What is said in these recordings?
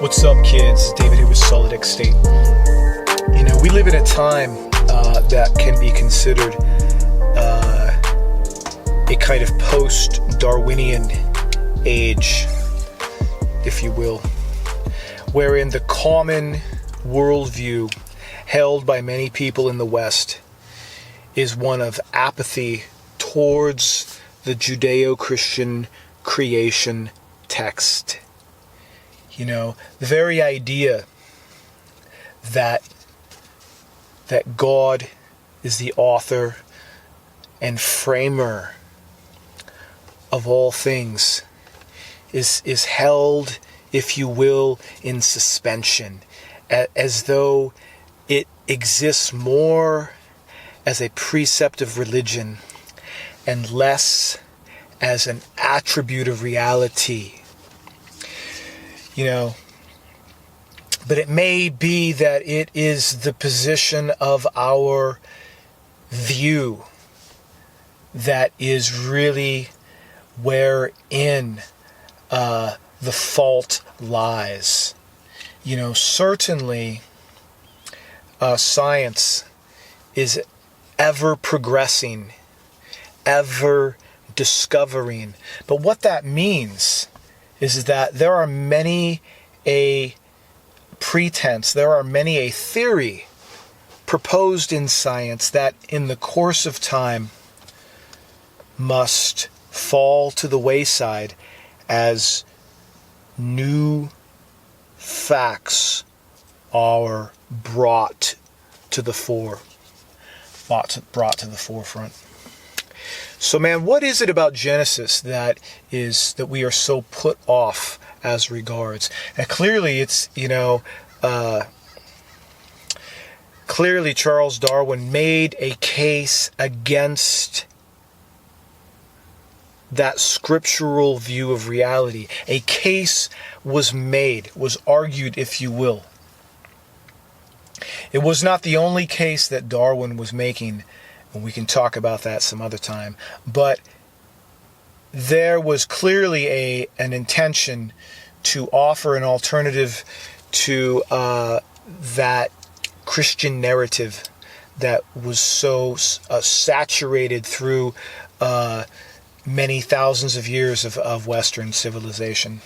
What's up, kids? David here with Solid X State. You know, we live in a time that can be considered a kind of post-Darwinian age, if you will, wherein the common worldview held by many people in the West is one of apathy towards the Judeo-Christian creation text. You know, the very idea that God is the author and framer of all things is held, if you will, in suspension, as though it exists more as a precept of religion and less as an attribute of reality. You know, but it may be that it is the position of our view that is really wherein the fault lies. You know, certainly science is ever progressing, ever discovering. But what that means is that there are many a pretense, there are many a theory proposed in science that in the course of time must fall to the wayside as new facts are brought to the forefront. So, man, what is it about Genesis that we are so put off as regards? And clearly, it's, clearly Charles Darwin made a case against that scriptural view of reality. A case was made, was argued, if you will. It was not the only case that Darwin was making, and we can talk about that some other time. But there was clearly an intention to offer an alternative to that Christian narrative that was so saturated through many thousands of years of Western civilization.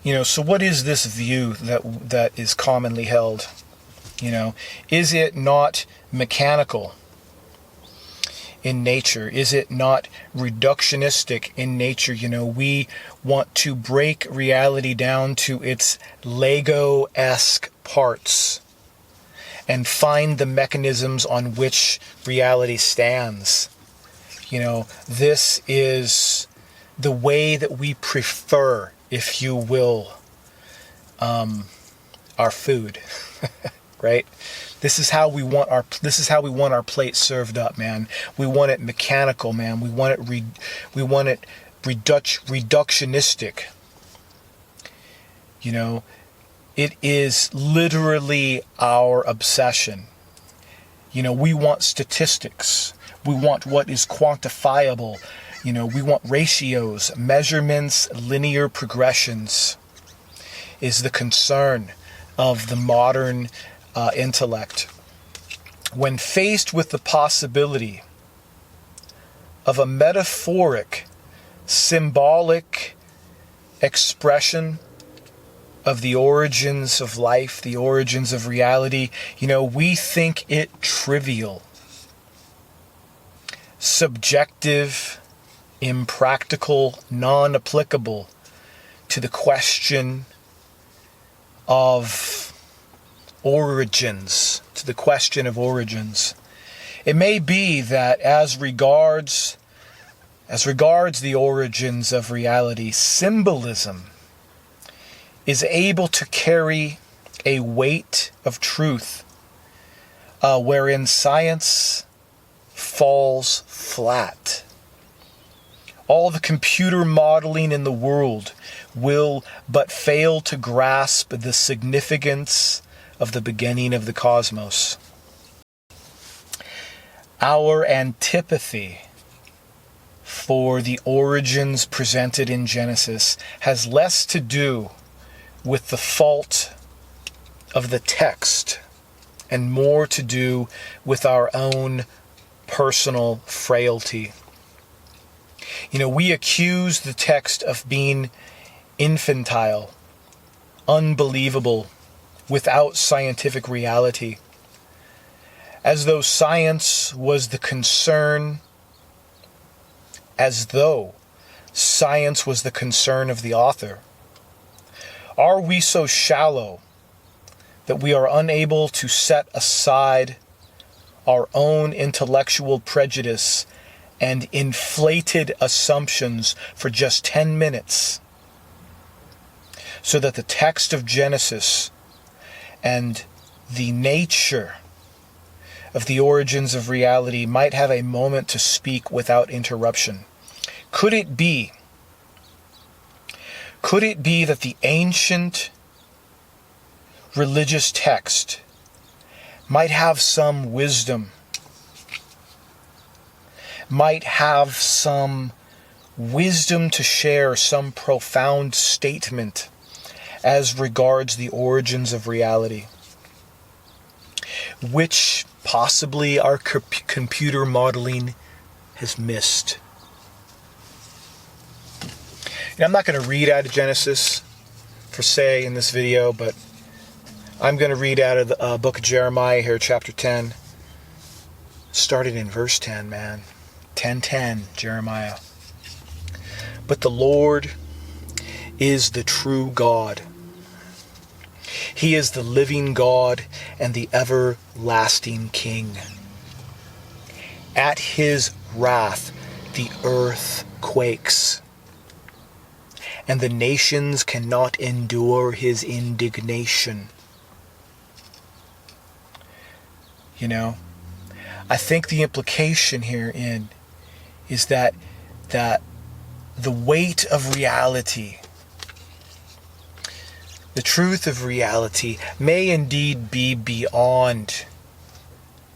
You know, so what is this view that is commonly held? You know, is it not mechanical in nature? Is it not reductionistic in nature? You know, we want to break reality down to its Lego-esque parts and find the mechanisms on which reality stands. You know, this is the way that we prefer, if you will, our food. Right? This is how we want our plate served up, man. We want it mechanical, man. We want it reductionistic. You know, it is literally our obsession. You know, we want statistics. We want what is quantifiable. You know, we want ratios, measurements, linear progressions is the concern of the modern intellect. When faced with the possibility of a metaphoric, symbolic expression of the origins of life, the origins of reality, you know, we think it trivial, subjective, impractical, non-applicable to the question of origins, It may be that as regards the origins of reality, symbolism is able to carry a weight of truth wherein science falls flat. All the computer modeling in the world will but fail to grasp the significance of the beginning of the cosmos. Our antipathy for the origins presented in Genesis has less to do with the fault of the text and more to do with our own personal frailty. We accuse the text of being infantile, unbelievable, without scientific reality, as though science was the concern of the author. Are we so shallow that we are unable to set aside our own intellectual prejudice and inflated assumptions for just 10 minutes so that the text of Genesis and the nature of the origins of reality might have a moment to speak without interruption? Could it be that the ancient religious text might have some wisdom, to share, some profound statement as regards the origins of reality, which possibly our computer modeling has missed? I'm not going to read out of Genesis per se in this video, but I'm going to read out of the book of Jeremiah here, chapter 10. Started in verse 10, man. 10:10, Jeremiah. But the Lord is the true God. He is the living God and the everlasting King. At his wrath, the earth quakes, and the nations cannot endure his indignation. I think the implication herein is that the weight of reality, the truth of reality, may indeed be beyond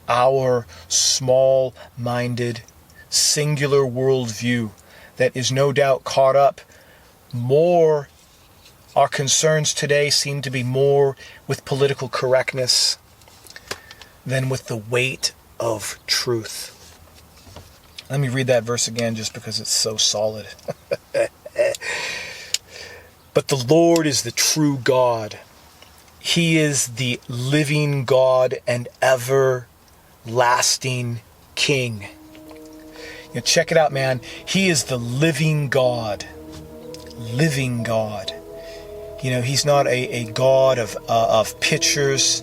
our small-minded, singular worldview that is no doubt caught up more. Our concerns today seem to be more with political correctness than with the weight of truth. Let me read that verse again just because it's so solid. But the Lord is the true God. He is the living God and everlasting King. Check it out, man. He is the living God. Living God. He's not a God of pictures.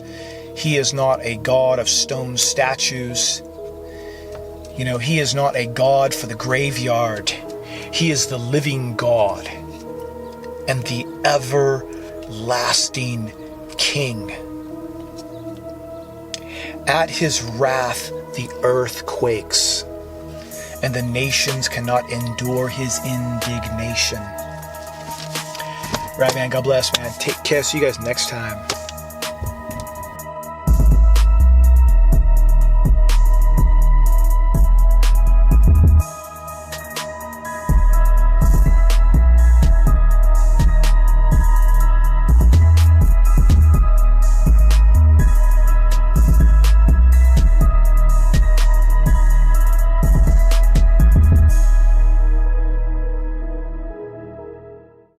He is not a God of stone statues. He is not a God for the graveyard. He is the living God and the everlasting King. At his wrath, the earth quakes, and the nations cannot endure his indignation. Right, man. God bless, man. Take care. See you guys next time.